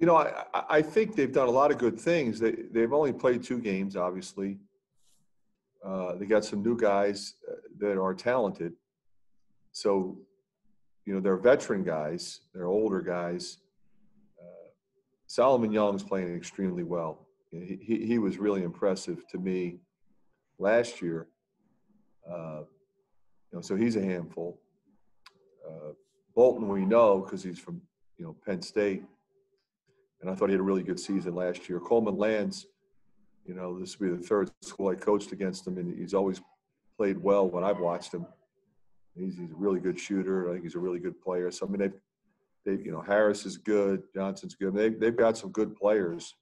I think they've done a lot of good things. They've only played 2 games, obviously. They got some new guys that are talented. So, they're veteran guys. They're older guys. Solomon Young's playing extremely well. He was really impressive to me last year. So he's a handful. Bolton we know because he's from Penn State, and I thought he had a really good season last year. Coleman Lands, this will be the 3rd school I coached against him, and he's always played well when I've watched him. He's a really good shooter. I think he's a really good player. So I mean, they've Harris is good, Johnson's good. They've got some good players.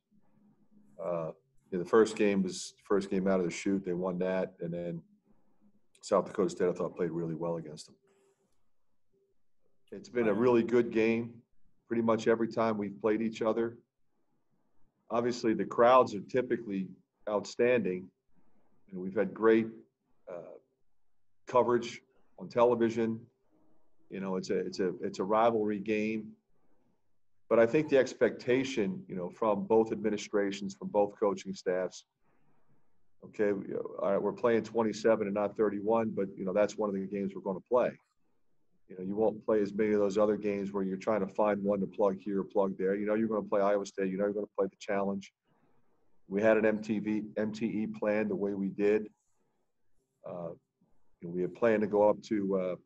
The first game was the first game out of the chute. They won that, and then South Dakota State I thought played really well against them. It's been a really good game pretty much every time we've played each other. Obviously, the crowds are typically outstanding. We've had great coverage on television. It's a rivalry game. But I think the expectation, from both administrations, from both coaching staffs, okay, all right, we're playing 27 and not 31, but, that's one of the games we're going to play. You won't play as many of those other games where you're trying to find one to plug here, plug there. You're going to play Iowa State. You're going to play the challenge. We had an MTE plan the way we did. We had planned to go up to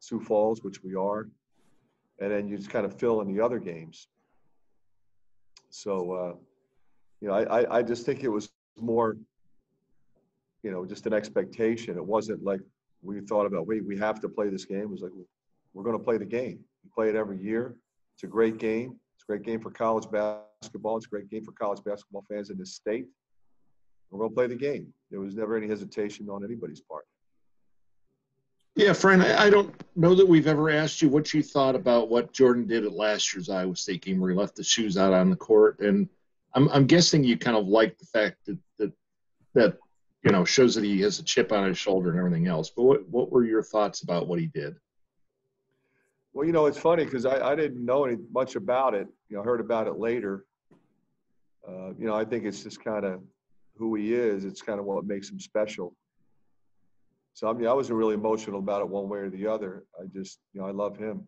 Sioux Falls, which we are, and then you just kind of fill in the other games. So, I just think it was more, just an expectation. It wasn't like we thought about, wait, we have to play this game. It was like, we're going to play the game. We play it every year. It's a great game. It's a great game for college basketball. It's a great game for college basketball fans in this state. We're going to play the game. There was never any hesitation on anybody's part. Yeah, Fran, I don't know that we've ever asked you what you thought about what Jordan did at last year's Iowa State game where he left the shoes out on the court. And I'm guessing you kind of like the fact that shows that he has a chip on his shoulder and everything else. But what were your thoughts about what he did? Well, it's funny because I didn't know much about it. I heard about it later. I think it's just kind of who he is. It's kind of what makes him special. So, I wasn't really emotional about it one way or the other. I just, I love him.